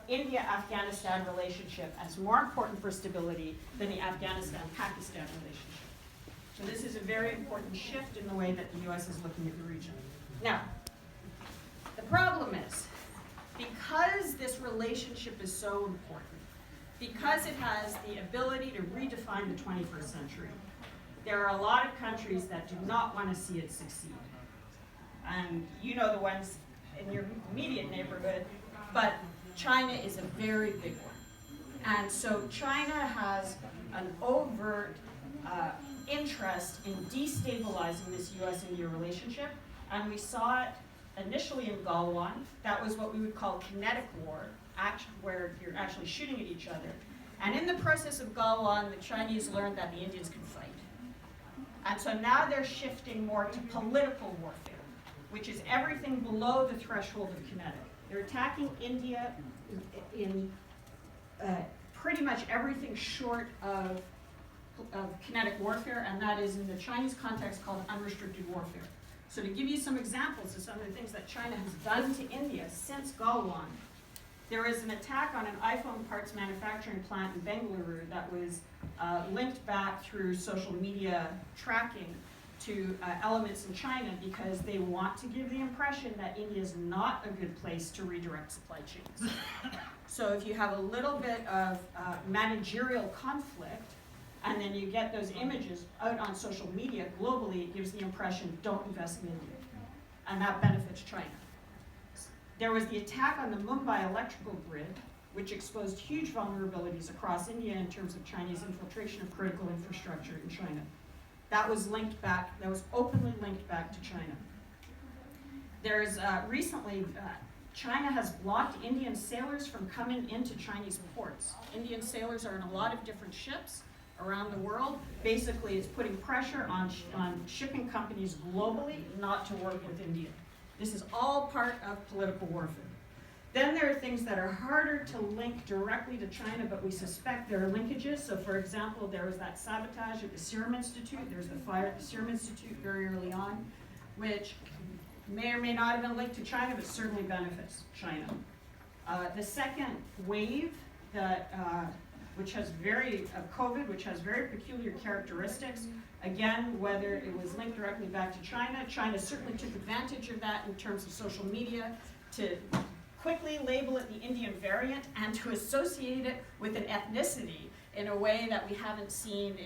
India-Afghanistan relationship as more important for stability than the Afghanistan-Pakistan relationship. So this is a very important shift in the way that the US is looking at the region. Now, the problem is, because this relationship is so important, because it has the ability to redefine the 21st century, there are a lot of countries that do not want to see it succeed. And you know the ones in your immediate neighborhood, but China is a very big one. And so China has an overt interest in destabilizing this US-India relationship, and we saw it initially in Galwan. That was what we would call kinetic war, where you're actually shooting at each other. And in the process of Galwan, the Chinese learned that the Indians could fight. And so now they're shifting more to political warfare, which is everything below the threshold of kinetic. They're attacking India in pretty much everything short of kinetic warfare, and that is in the Chinese context called unrestricted warfare. So to give you some examples of some of the things that China has done to India since Galwan, there is an attack on an iPhone parts manufacturing plant in Bengaluru that was linked back through social media tracking to elements in China because they want to give the impression that India is not a good place to redirect supply chains. So if you have a little bit of managerial conflict, and then you get those images out on social media globally, it gives the impression, don't invest in India. And that benefits China. There was the attack on the Mumbai electrical grid, which exposed huge vulnerabilities across India in terms of Chinese infiltration of critical infrastructure in China. That was linked back, that was openly linked back to China. There's recently, China has blocked Indian sailors from coming into Chinese ports. Indian sailors are in a lot of different ships around the world. Basically, it's putting pressure on shipping companies globally not to work with India. This is all part of political warfare. Then there are things that are harder to link directly to China, but we suspect there are linkages. So for example, there was that sabotage at the Serum Institute. There's the fire at the Serum Institute very early on, which may or may not have been linked to China, but certainly benefits China. The second wave that which has COVID, which has very peculiar characteristics. Again, whether it was linked directly back to China, China certainly took advantage of that in terms of social media to quickly label it the Indian variant and to associate it with an ethnicity in a way that we haven't seen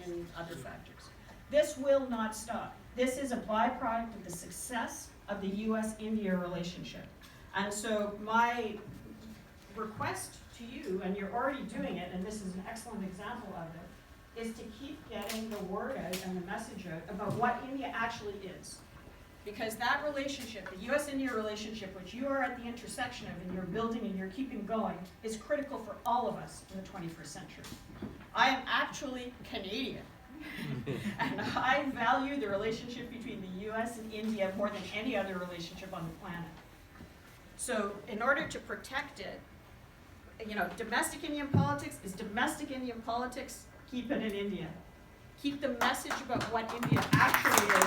in other factors. This will not stop. This is a byproduct of the success of the US-India relationship. And so my request to you, and you're already doing it, and this is an excellent example of it, is to keep getting the word out and the message out about what India actually is. Because that relationship, the US-India relationship, which you are at the intersection of and you're building and you're keeping going, is critical for all of us in the 21st century. I am actually Canadian. And I value the relationship between the US and India more than any other relationship on the planet. So in order to protect it, domestic Indian politics is domestic Indian politics, keep it in India. Keep the message about what India actually is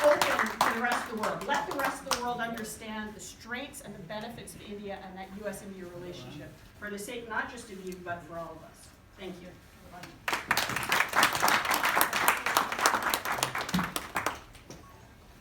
open to the rest of the world. Let the rest of the world understand the strengths and the benefits of India and that US-India relationship for the sake not just of you, but for all of us. Thank you.